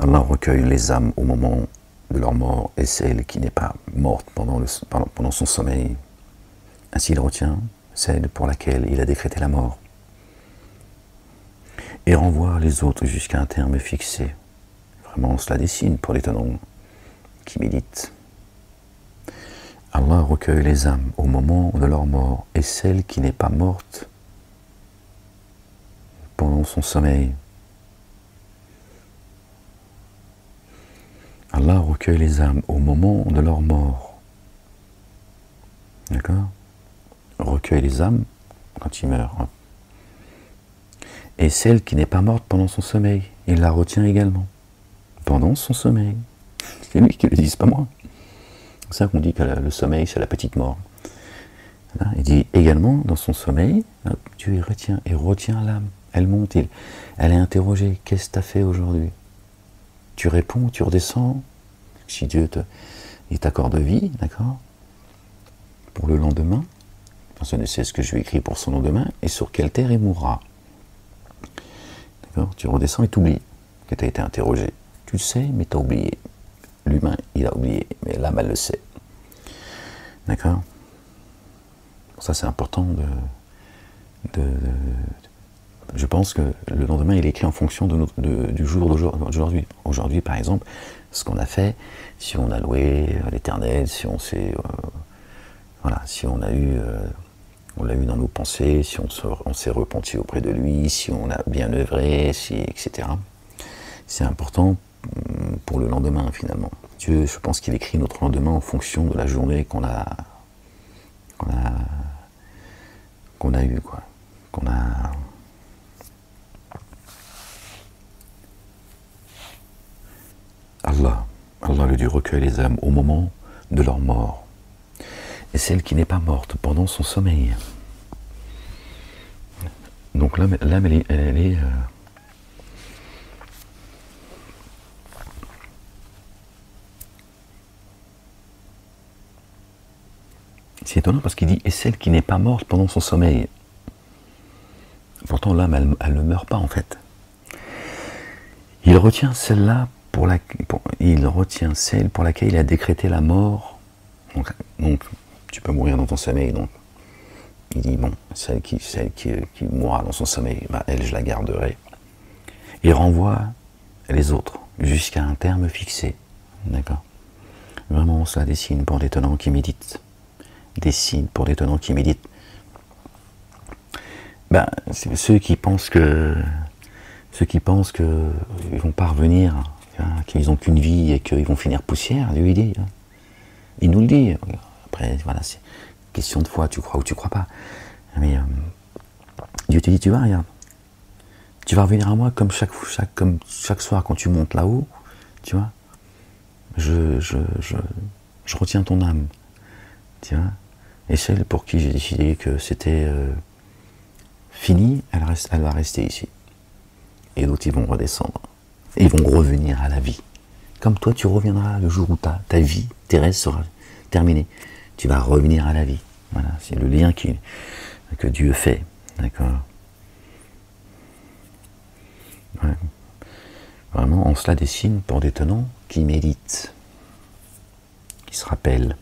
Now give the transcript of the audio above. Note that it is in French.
Allah recueille les âmes au moment de leur mort et celle qui n'est pas morte pendant son sommeil. Ainsi il retient celle pour laquelle il a décrété la mort et renvoie les autres jusqu'à un terme fixé. Vraiment, cela dessine pour l'étonnant qui médite. Allah recueille les âmes au moment de leur mort et celle qui n'est pas morte pendant son sommeil. Allah recueille les âmes au moment de leur mort. D'accord? Recueille les âmes quand ils meurent. Hein. Et celle qui n'est pas morte pendant son sommeil, il la retient également. Pendant son sommeil. C'est lui qui le dit, c'est pas moi. C'est ça qu'on dit que le sommeil, c'est la petite mort. Là, il dit également, dans son sommeil, Dieu retient l'âme. Elle monte, elle est interrogée. Qu'est-ce que tu as fait aujourd'hui? Tu réponds, tu redescends. Si Dieu t'accorde vie, d'accord? Pour le lendemain, personne ne sait ce que je lui écris pour son lendemain, et sur quelle terre il mourra. D'accord? Tu redescends et t'oublies que tu as été interrogé. Tu le sais, mais tu as oublié. L'humain, il a oublié, mais l'âme, elle le sait. D'accord? Ça, c'est important je pense que le lendemain, il est écrit en fonction du jour d'aujourd'hui. Aujourd'hui, par exemple, ce qu'on a fait, si on a loué l'Éternel, si on s'est... voilà, si on l'a eu dans nos pensées, si on s'est repenti auprès de lui, si on a bien œuvré, etc. C'est important pour le lendemain, finalement. Dieu, je pense qu'il écrit notre lendemain en fonction de la journée qu'on a eue, quoi. Allah le Dieu recueille les âmes au moment de leur mort, et celle qui n'est pas morte pendant son sommeil. Donc l'âme, elle est c'est étonnant parce qu'il dit « et celle qui n'est pas morte pendant son sommeil ». Pourtant l'âme, elle ne meurt pas en fait. Il retient celle pour laquelle il a décrété la mort. Donc tu peux mourir dans ton sommeil. Donc il dit bon, celle qui mourra dans son sommeil, elle je la garderai. Il renvoie les autres jusqu'à un terme fixé. D'accord? Vraiment, cela dessine pour l'étonnant qui médite. Dessine pour l'étonnant qui médite. C'est ceux qui pensent qu'ils vont pas revenir, qu'ils n'ont qu'une vie et qu'ils vont finir poussière, Dieu il dit. Il nous le dit. Après, voilà, c'est question de foi, tu crois ou tu crois pas. Mais Dieu te dit, tu vas, regarde. Tu vas revenir à moi comme chaque soir quand tu montes là-haut, tu vois. Je retiens ton âme, tu vois. Et celle pour qui j'ai décidé que c'était fini, elle va rester ici. Et d'autres, ils vont redescendre. Et ils vont revenir à la vie. Comme toi, tu reviendras le jour où ta vie terrestre sera terminée. Tu vas revenir à la vie. Voilà, c'est le lien que Dieu fait. D'accord? Ouais. Vraiment, on se la dessine pour des tenants qui méditent, qui se rappellent.